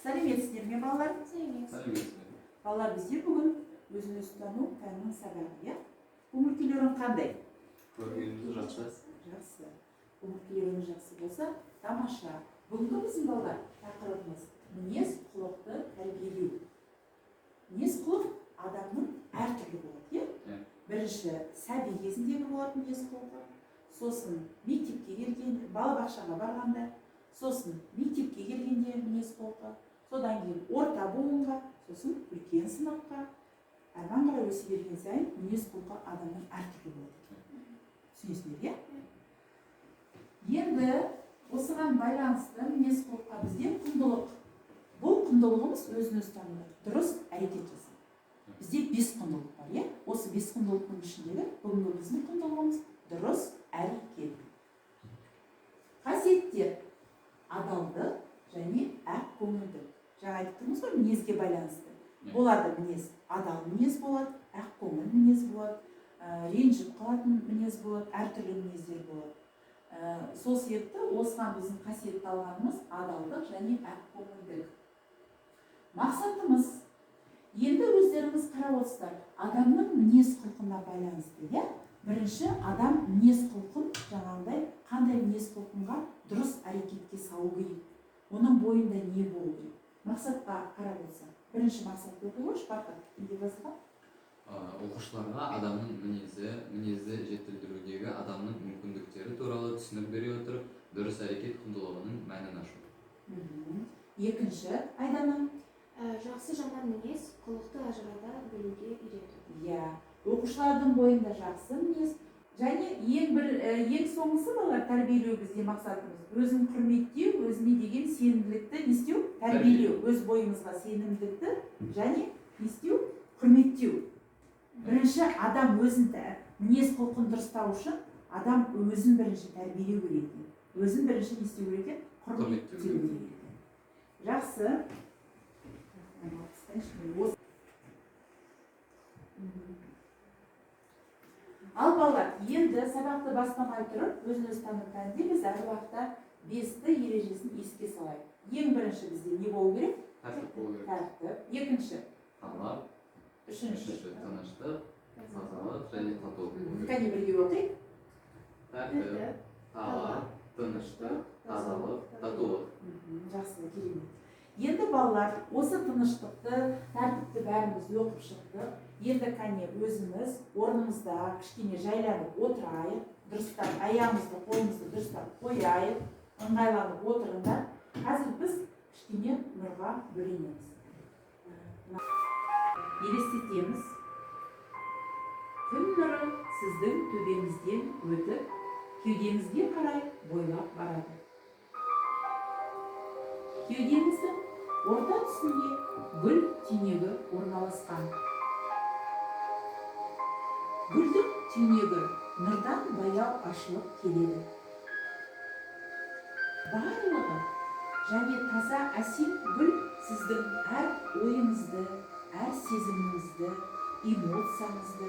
Сәлеметсіздер ме балалар? Сәлеметсіздер. Балалар, бізде бүгін өзін-өзі тану пәнінің сабағы, көңіл-күйлерің қандай? Көңіліміз жақсы. Жақсы. Көңіл-күйлеріңіз жақсы болса, тамаша. Бүгінгі біздің балалар тақырыбымыз мінез-құлықты тәрбиелеу. Мінез-құлық адамның әртүрлі болады, Бірінші сәби кезіндегі болады мінез-құлқы, сосын мектепке келгенде, балабақшаға барғанда, сосын мектепке келгенде мінез-құлқы, содан кейін орта буынға, сосын үлкен сыныпқа, әрмен қарай өсе берген сайын мінез-құлқы адамның әртүрлі болады. Түсінесіздер, Енді осыған байланысты мінез-құлыққа бізде құндылық. Бұл құндылығымыз өзін-өзі тануда дұрыс әрекет жасау. Бізде 5 құндылық бар, Осы 5 құндылықтың ішіндегі бүгінгі біздің құндылығымыз дұрыс әрекет. Қасиеттер адалдық және ақ көңілдік. Жаңа айттыңыз ғой, мінезге байланысты. Болады мінез, адал мінез болады, ақ көңіл мінез болады, ренжіп қалатын мінез болады, әртүрлі мінездер болады. Сол себепті осыған біздің қасиетті алғанымыз адалдық және ақ көңілдік. Мақсатымыз, енді өздеріңіз қарап отырсыздар, адамның мінез-құлқына байланысты, Бірінші адам мінез-құлқын жаңағыдай қандай мінез-құлқынға дұрыс әрекетке салу керек. Оның бойында не болу керек? Мақсатқа қарап отырсақ, бірінші мақсат өте қойшы, Бақыт, неге жазылған? Оқушыларға адамның мінезді жетілдірудегі адамның мүмкіндіктері туралы түсінік бере отырып, дұрыс әрекет құндылығының мәнін ашу. Екінші, Айдана? Жақсы жаман мінез құлықты ажырата білуге үйрету. Оқушылардың бойында жақсы мінез, және ең соңғысы балалар тәрбиелеу бізде мақсатымыз. Өзін құрметтеу, өзіне деген сенімділікті не істеу? Тәрбиелеу. Өз бойымызға сенімділікті және не істеу? Құрметтеу. Бірінші адам өзін мінез құлқын дұрыстау үшін адам өзін бірінші тәрбиелеу керек. Өзін бірінші не істеу керек? Құрметтеу керек. Жақсы. Ал балалар, енді сабақты бастамай тұрып, өзін-өзі тану пәнінде біз әр уақытта 5-ті ережесін еске салайық. Ең бірінші бізде не болу керек? Тәртіп болу керек. Тәртіп. Екінші? Талап. Үшінші? Тыныштық, тазалық және татулық. Кәне бірге оқиық. Тәртіп, талап, тыныштық, тазалық, татулық. Жақсы, керемет. Енді балалар, осы тыныштықты, тәртіпті бәріміз оқып шықтық. Енді кәне өзіміз орнымызда кішкене жайланып отырайық, дұрыстап аяғымызды, қолымызды дұрыстап қояйық, ыңғайланып отырыңдар. Қазір біз кішкене нұрға бөленеміз. Елестетеміз. Күн нұры сіздің төбеңізден өтіп, кеудеңізге қарай бойлап барады. Кеудеңіздің орта тұсында гүл түйнегі орналасқан. Гүлдің түйнегі нұрдан баяу ашылып келеді. Барлығы және таза әсем гүл сіздің әр ойыңызды, әр сезіміңізді, эмоцияңызды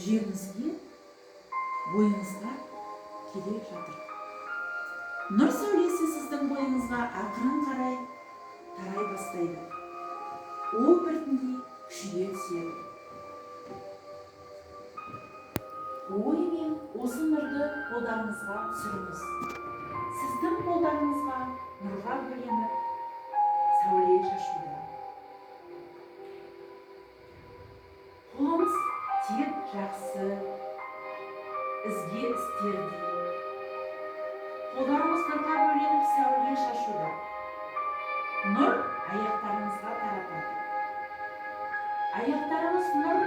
жүрегіңізге, бойыңызға келе жатыр. Нұр сәулесі сіздің бойыңызға ақырын қарай тарай бастайды. Ол біртіндей күшейе түседі. Оймен осы нұрды қолдарыңызға түсіріңіз. Сіздің қолдарыңызға нұрға бөленіп, сәуле шашуда. Қолыңыз тек жақсы, ізге істерді. Қолдарыңыз нұрға бөленіп сәуле шашуда. Нұр аяқтарыңызға таратады. Аяқтарыңыз нұр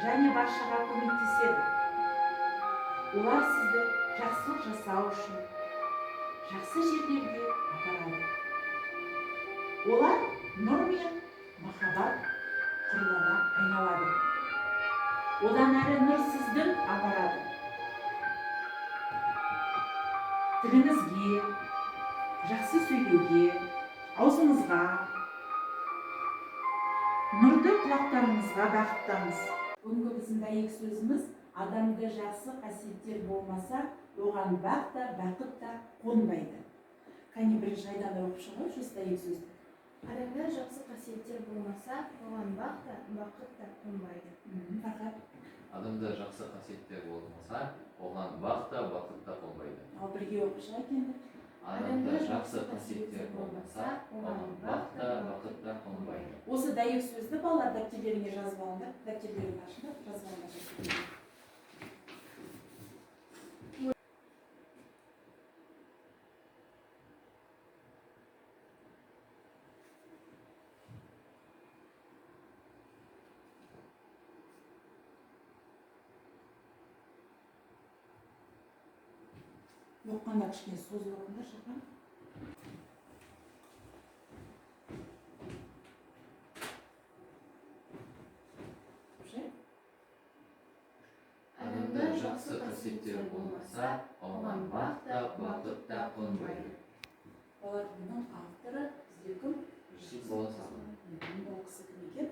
және баршаға көмектеседі. Олар сізді жақсылық жасау үшін жақсы жерлерге апарады. Олар нұр мен махаббат құрлана айналады. Одан әрі нұр сіздің апарады. Тіліңізге, жақсы сөйлеуге, аузыңызға, нұрды құлақтарыңызға бағыттаңыз. Бүгінгі біздің дәйек сөзіміз, адамда жақсы қасиеттер болмаса, оған бақ та, бақыт та қонбайды. кәне бірінші айдан да оқып шығып жүрсіз дәйек сөзді. Адамда жақсы қасиеттер болмаса, оған бақыт та қонбайды. Фархат. Адамда жақсы қасиеттер болмаса, оған бақ та бақыт та қонбайды. Ал бірге оқып шығайық енді. Адамда жақсы қасиеттер болмаса, оған бақ та бақыт та қонбайды. Осы дәйек сөзді балалар дәптертеріңе жазып алыңдар. Дәптертеріңді ашыңдар, жазып алыңдар. Оққанда кішкене созып оқыңдар, Шахан. Адамда жақсы қасиеттер болмаса, оған бақ та бақыт та қонбайды. Балалар, бұның авторы бізде кім? Жүсіп Баласағұн. Ол кісі кім екен?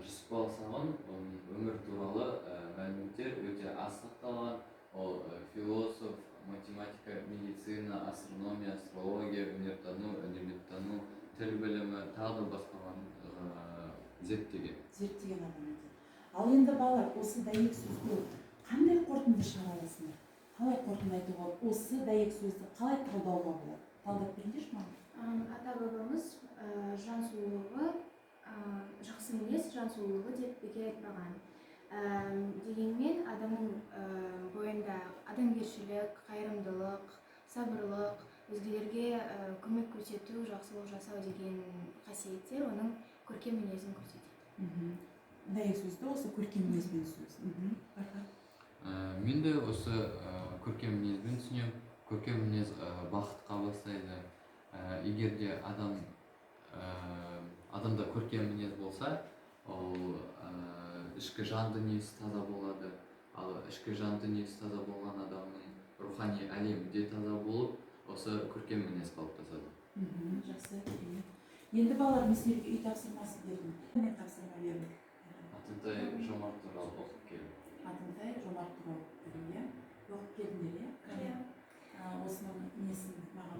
Жүсіп Баласағұн өмір туралы мәліметтер өте аз сақталған. Ол философ, математика, медицина, астрономия, астрология, өнертану, әдебиеттану, тіл білімі, тағы да басқаларын зерттеген. Зерттеген адам екен. Ал енді балалар, осы дәйек сөзді қандай қорытынды шығара аласыңдар? Қалай қорытынды айтуға, осы дәйек сөзді қалай талдауға болады? Талдап беріңдерші маған. Ата бабамыз жан сұлулығы, жақсы мінез жан сұлулығы деп бекер айтпаған. Дегенмен адамның бойында адамгершілік, қайырымдылық, сабырлық, өзгелерге көмек көрсету, жақсылық жасау деген қасиеттер оның көркем мінезін көрсетеді. Дәйек сөзді осы көркем мінезбен сөз. Мен де осы көркем мінезбен түсінемін. Көркем мінез бақытқа бастайды. Егер де адамда көркем мінез болса, ол ішкі жан дүниесі таза болады. Ал ішкі жан дүниесі таза болған адамның рухани әлемі де таза болып, осы көркем мінез қалыптасады. Жақсы, керемет. Енді балалар, мен сіздерге үй тапсырмасы бердім. Мен тапсырма бердім. Атынтай Жомарт туралы оқып келдім. Атынтай Жомарт туралы оқып келдім, оқып келдіңдер, иә? Осының несін маған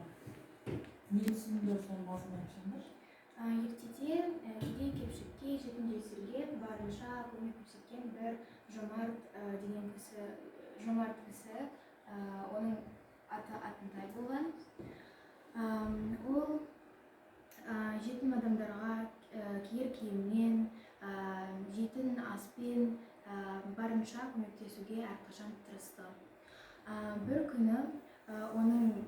не түсіндіңдер, соны мазмұнын айтсаңдар? Ертеде кедей-кепшікке, жетім-жесірге барынша көмек көрсеткен бір Жомарт деген кісі, Жомарт кісі, оның аты Атынтай болған. Ол жетім адамдарға киер киіммен, жейтін аспен барынша көмектесуге әрқашан тырысты. Бір күні оның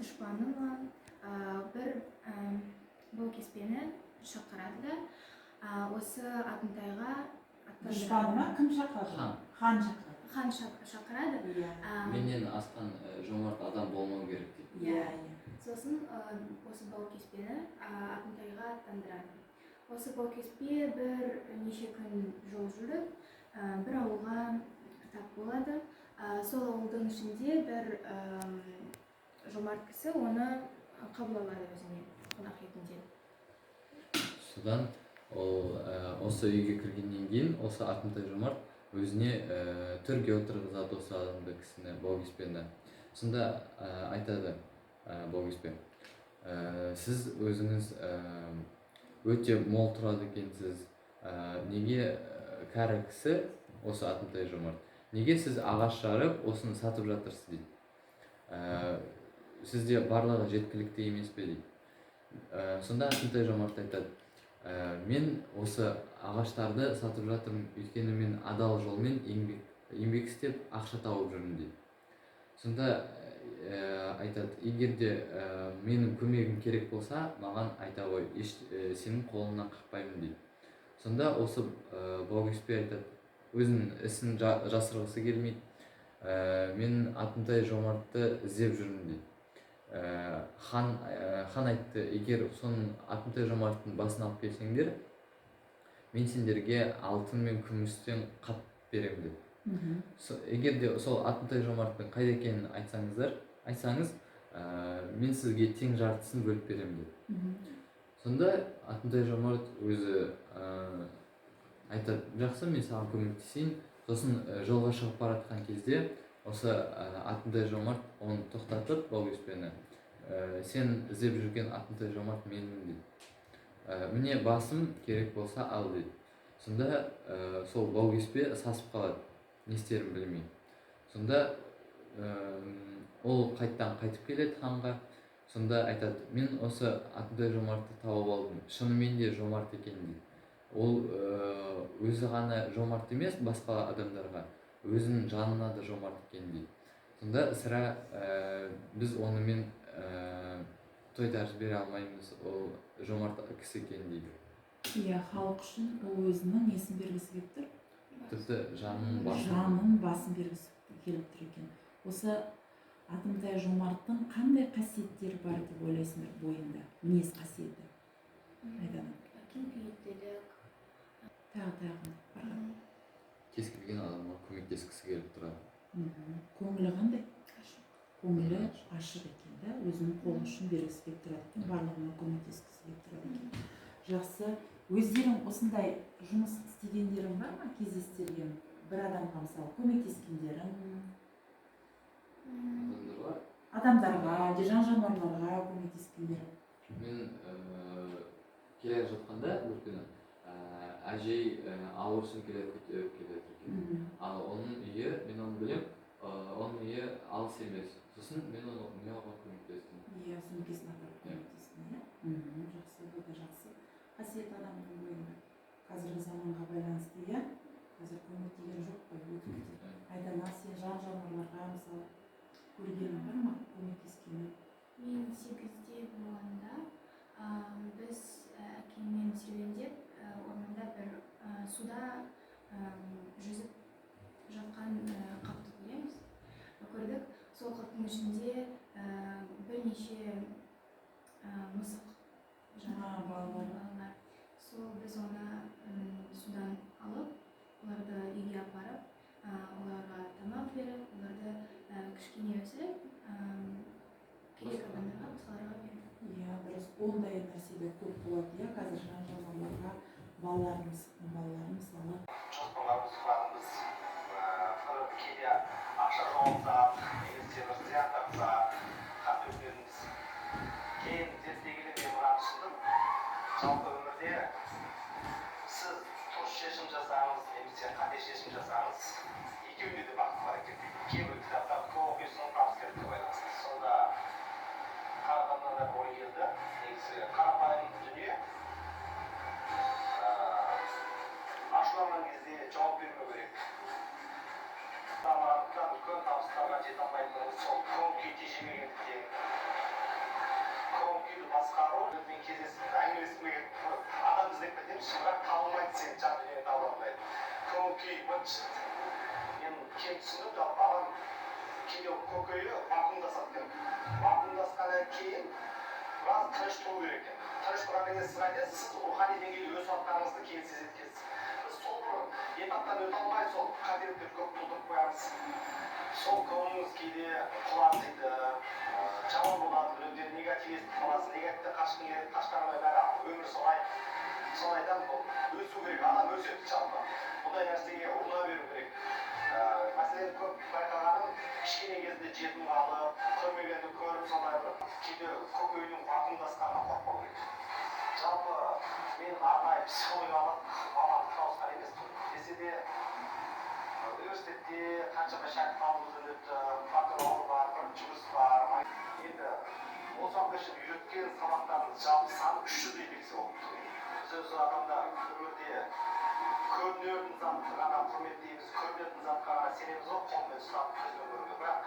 дұшпаны бір Баукеспені шақырады да, осы Атынтайға Дұшпаны ма? Кім шақырады? Хан шақырады. Хан шақырады. Менен асқан жомарт адам болмау керек дейді. Сосын осы Баукеспені Атынтайға аттандырады. Осы Баукеспе бір неше күн жол жүріп, бір ауылға тап болады. Сол ауылдың ішінде бір жомарт кісі оны қабыл алады өзіне қонақ ретінде. Содан осы үйге кіргеннен кейін осы Атынтай Жомарт өзіне төрге отырғызады осы адамды кісіні, Баукеспені. Сонда айтады Баукеспе, сіз өзіңіз өте мол тұрады екенсіз. Неге кәрі кісі, осы Атынтай Жомарт, неге сіз ағаш жарып осыны сатып жатырсыз дейді. Сізде барлығы жеткілікті емес пе дейді. Сонда Атынтай Жомарт айтады, мен осы ағаштарды сатып жатырмын, өйткені мен адал жолмен еңбек істеп ақша тауып жүрмін дейді. Сонда айтады, егер де менің көмегім керек болса, маған айта ғой, сенің қолына қақпаймын дейді. Сонда осы Баукеспе айтады, өзінің ісін жасырғысы келмейді. Мен Атынтай Жомартты іздеп жүрмін дейді. Хан айтты, егер соның Атынтай Жомарттың басын алып келсеңдер, мен сендерге алтын мен күмістен қап беремін дейді. Егер де сол Атынтай Жомарттың қайда екенін айтсаңыз, мен сізге тең жартысын бөліп беремін дейді. Сонда Атынтай Жомарт өзі айтады, жақсы, мен саған көмектесейін. Сосын жолға шығып баратқан кезде осы атымтай жомарт оны тоқтатып Баукеспені, сен іздеп жүрген атымтай жомарт менмін дейді. Міне басым керек болса ал дейді. Сонда сол Баукеспе сасып қалады, не істерін білмей. Сонда ол қайттан қайтып келеді ханға. Сонда айтады, мен осы атымтай жомартты тауып алдым, шынымен де жомарт екен дейді. Ол өзі ғана жомарт емес, басқа адамдарға, өзінің жанына да жомарт екен дейді. Сонда сірә біз онымен тойтарыс бере алмаймыз, ол жомарт кісі екен дейді. Иә, халық үшін ол өзінің несін бергісі келіп тұр, тіпті жанын басын бергісі келіп тұр екен. Осы атымтай жомарттың қандай қасиеттері бар деп ойлайсыңдар бойында, мінез қасиеті? Айдана. Кеңпейілділік. Тағы бар. Кез келген адамға көмектескісі келіп тұрады. Көңілі қандай? Көңілі ашық екен да, өзінің қол ұшын бергісі келіп тұрады екен, барлығына көмектескісі келіп тұрады екен. Жақсы. Өздерің осындай жұмыс істегендерің бар ма, кездестерген? Бір адамға мысалы көмектескендерің? Адамдарға, жан-жануарларға көмектескендерің? Мен келе жатқанда бір күні әжей ауыр сөмкелер көтеріп келеді екен. Ал оның үйі, мен оны білем, оның үйі алыс емес. Сосын мен оған көмектестім. Иә, сөмкесін апарып көмектестің, иә? Жақсы, бұл да жақсы қасиет адамның бойында. Қазіргі заманға байланысты, иә? Қазір көңіл тиген жоқ қой, өтіп кетеді. Айдана, сен жан-жануарларға мысалы көргенің бар ма, көмектескенің? Мен 8-де болғанда біз әкеммен серуендеп орнында бір суда жүзіп жатқан қапты көреміз. Көрдік, сол қаптың ішінде бірнеше мысық балалар. Сол біз оны судан алып, оларды үйге апарып, оларға тамақ беріп, оларды кішкене өсіріп, керек адамдарға, басқаларға беріп. Иә, дұрыс. Ондай нәрселер көп болады, иә, қазір жан-жануарларға балаларымыз мысалы. Жоспарларымыз кейде ақша жоғалтса, немесе бір зиян тартса, хат өтеміз. Кейін зерттей келе мен мынаны түсіндім. Жалпы өмірде сіз дұрыс шешім жасаңыз, немесе қате шешім жасаңыз, екеуінде де бақыт бар екен. Кейбір кітаптарды көп оқисың, табыс керекке байланысты. Сонда қарағаннан да ой келді. Негізі қарапайым дүние. Ашуланған кезде жауап бермеу керек. Үлкен табыстарға жете алмайтынымыз сол көңіл-күй тежемегендіктен. Көңіл-күйді басқару, мен кездесіп әңгімелесіп адам іздеп кетеміз, бірақ табылмайды, сен жан дүниені таба алмайды. Көңіл-күй бірінші. Мен кейін түсіндім, жалпы адам кейде көкейі вакуумдасады екен. Вакуумдасқаннан кейін біраз тыныш тұру керек екен. Тыныш тұрған кезде сіз айтасыз, сіз рухани деңгейде өсіп жатқаныңызды кейін сезеді екенсіз. Біз сол бір этаптан өте алмай сол қателіктер көп тудырып қоямыз. Сол көңіліңіз кейде құлазиды, жаман болады, біреуден негатив естіп қаласыз, негативтен қашқың келеді, қашқаныңа бәрі өмір солай. Солайдан өсу керек, адам өседі жалпы. Бұндай нәрсеге ұрына беру керек. Мәселен көп байқағаным, кішкене кезде жетім қалып, көрмегенді көріп, сондай бір кейде көкейдің вакуумдасқанына қорықпау керек. Жалпы мен арнайы психологиялық мамандыққа ауысқан емеспін. Десе де университетте қаншама шәкірт алуымыз өтті, бакалавр бар, бір жұмыс бар. Енді осы уақытқа шейін үйреткен сабақтардың жалпы саны 300-дей десе болды. Біз өзі адамдар өмірде көрінетін затты ғана құрметтейміз, көрінетін затқа ғана сенеміз ғой, қолмен ұстап көзбен көруге. Бірақ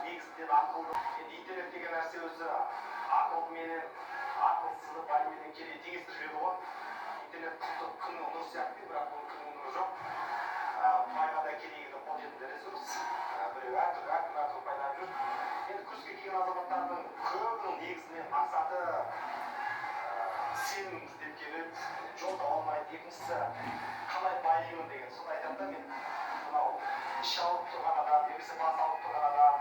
негізінен ақылды. Енді интернет деген нәрсе өзі ақылменен, ақылсызды байменен келе теңестіріп жіберді ғой. Интернет күннің нұры сияқты, бірақ бұл күннің нұры жоқ. Пайға да керегі қол жетімді ресурс. Біреу әртүрлі пайдаланып жүр. Енді күреске келген азаматтардың көбінің негізінен мақсаты сенім іздеп келеді, жол таба алмайды. Екіншісі қалай байимын деген. Соны айтамын да мен мынау іш алып тұрған адам, немесе бас алып тұрған адам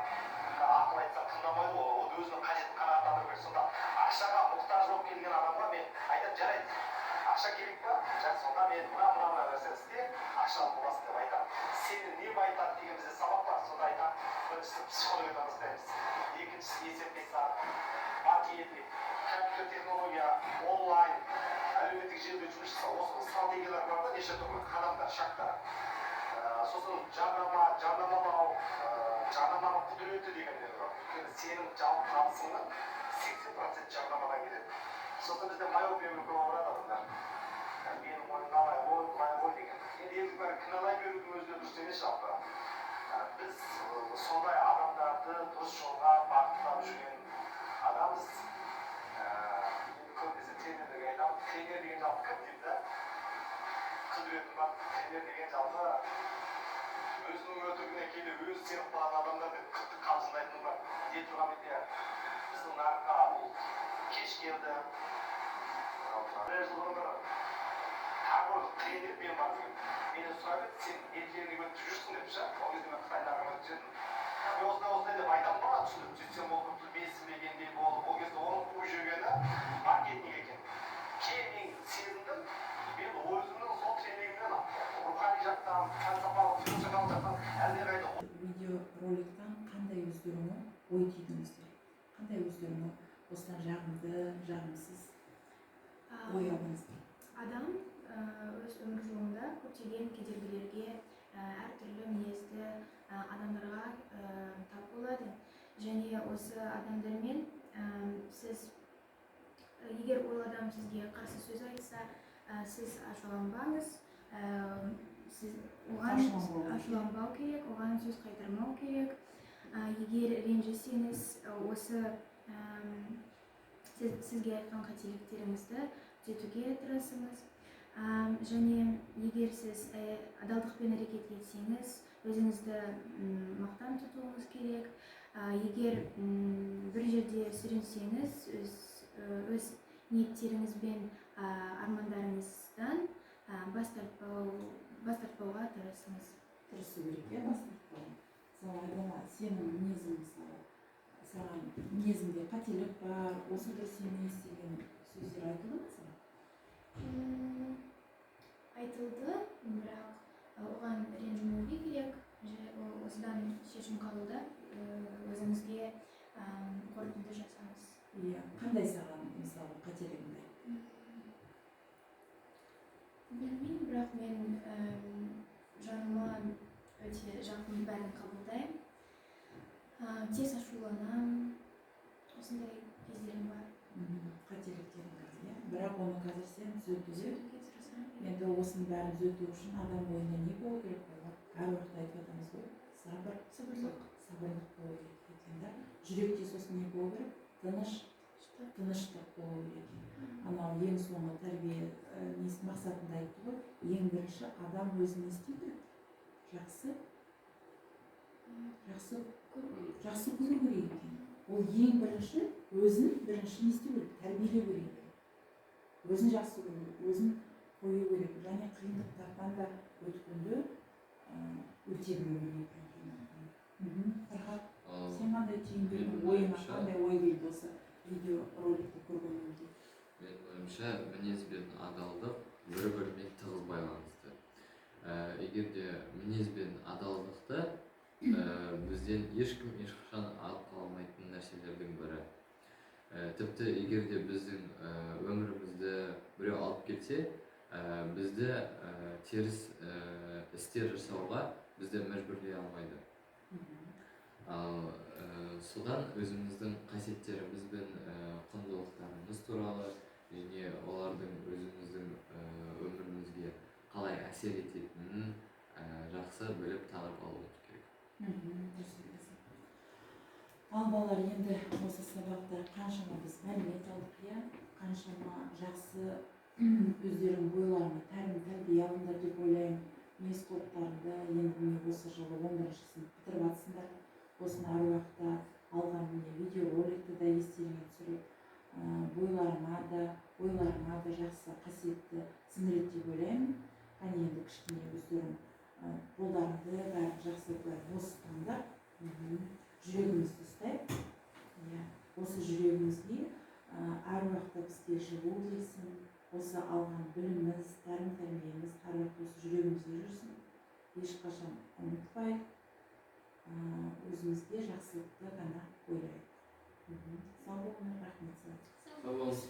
ақыл айтса тыңдамайды ғой, ол өзінің қажетін қанағаттандыру керек. Сонда ақшаға мұқтаж болып келген адамға мен айтамын, жарайды, ақша керек па? Жақсы, сонда мен мына нәрсені істе, ақша алып боласың деп айтамын. Сені не байытады деген бізде сабақ бар, сонда айтамын. біріншісі психологиядан бастаймыз, екіншісі есеп қисап, маркетинг, компьютер технология, онлайн, әлеуметтік желіде жұмыс жасау, осы стратегиялар бар да, неше түрлі қадамдар, шарттар. Сосын жарнамалау, жарнаманың құдіреті дегендер бар. Өйткені сенің жалпы табысыңның 80% жарнамадан келеді. Сосын бізде майопия көп барады адамдар. Менің мойнымалай ғой деген. Енді бәрі кінәлай берудің өзі дұрыс емес жалпы. Біз сондай адамдарды дұрыс жолға бағыттап жүрген адамбыз. Енді көбінесе тренер деген айтамын. Тренер деген жалпы кім дейді да? Құдіретім бар. Тренер деген жалпы өзінің өтірігіне кейде өзі сеніп қалған адамдар деп күтті қалжыңдайтыным бар. Дей тұрған бетте біздің нарыққа бұл кеш келді. Бірер жыл бұрын бір тағы бір тренер мен бар деген. Менен сұрап еді, сен елдеріңе өтіп жүрсің деп ше. Ол кезде мен Қытай нарығына өтіп жүрдім. Мен осындай деп айтамын ба, түсініп сөйтсем ол күпті менсінбегендей болып, ол кезде оның қуып жүргені маркетинг екен. Кейін мен сезіндім, мен өзімнің сол тренингімнен рухани жақтан, философиялық жақтан әлдеқайда видеороликтан қандай өздеріңе ой түйдіңіздер? Қандай өздеріңе осыдан жағымды, жағымсыз ой алдыңыздар? Адам өз өмір жолында көптеген кедергілерге, әртүрлі мінезді адамдарға тап болады. Және осы адамдармен сіз, егер ол адам сізге қарсы сөз айтса, сіз ашуланбаңыз, сіз оған ашуланбау керек, оған сөз қайтармау керек. Егер ренжісеңіз, осы сізге айтқан қателіктеріңізді түзетуге тырысыңыз. Және егер сіз адалдықпен әрекет етсеңіз, өзіңізді мақтан тұтуыңыз керек. Егер бір жерде сүрінсеңіз, өз ниеттеріңізбен армандарыңыздан бас тартпауға тырысыңыз. Тырысу керек, бас тартпауға. Мысалы айтама, сенің мінезің мысалы, саған мінезіңде қателік бар, осы дұрыс емес деген сөздер айтылды ма саған? Айтылды, бірақ оған ренжімеуге керек. Осыдан шешім қабылдап, өзіңізге қорытынды жасаңыз. Иә, қандай саған мысалы қателігіңді? Білмеймін, бірақ мен жаныма өте жақын бәрін қабылдаймын. Тез ашуланамын, осындай кездерім бар. Қателіктеріңіз, иә. Бірақ оны қазір сен түзетуге тырысамын. енді осының бәрін түзету үшін адам бойында не болу керек болады? Әр уақытта айтып жатамыз ғой, сабырлық болу керек екен да. Жүректе сосын не болу керек? Тыныштық болу керек. Анау ең соңғы тәрбие мақсатында айтты ғой, ең бірінші адам өзін не істеу керек? Жақсы көру керек екен. Ол ең бірінші өзін бірінші не істеу керек? Тәрбиелеу керек. Өзін жақсы көру керек, өзін қою керек. Және қиындықтардан да өткенде өте білу керек. Фархат, сен қандай түйіндің ойыңа қандай ой келді осы видеороликті көргеннен кейін? Менің ойымша, мінез бен адалдық бір-бірімен тығыз байланысты. Егер де мінез бен адалдықты бізден ешкім ешқашан алып қала алмайтын нәрселердің бірі. Тіпті егер де біздің өмірімізді біреу алып кетсе, бізді теріс істер жасауға бізді мәжбүрлей алмайды. Содан өзіміздің қасиеттеріміз бен құндылықтарымыз туралы және олардың өзіміздің өмірімізге қалай әсер ететінін жақсы біліп танып алуымыз керек. Ал балалар, енді осы сабақта қаншама біз мәлімет алдық, иә, қаншама жақсы өздерінің бойларына тәрбие алыңдар деп ойлаймын. Мінез-құлықтарында енді міне осы жылы 11-ші сынып бітіріп жатсыңдар. Осыны әр уақытта алған міне видеороликті да естеріңе түсіріп, бойларыңа да жақсы қасиетті сіңіреді деп ойлаймын. Қане енді кішкене өздерің қолдарыңды бәрі жақсы бос ұстаңдар. Жүрегімізді ұстайық. Осы жүрегімізге әр уақытта бізге жылу келсін. Осы алған біліміміз, тәрбиеміз әр уақытта осы жүрегімізде жүрсін. Ешқашан ұмытпайық. өзімізге жақсылықты ғана ойлайық. Сау болыңдар, рахмет сізге. Сау болыңыз.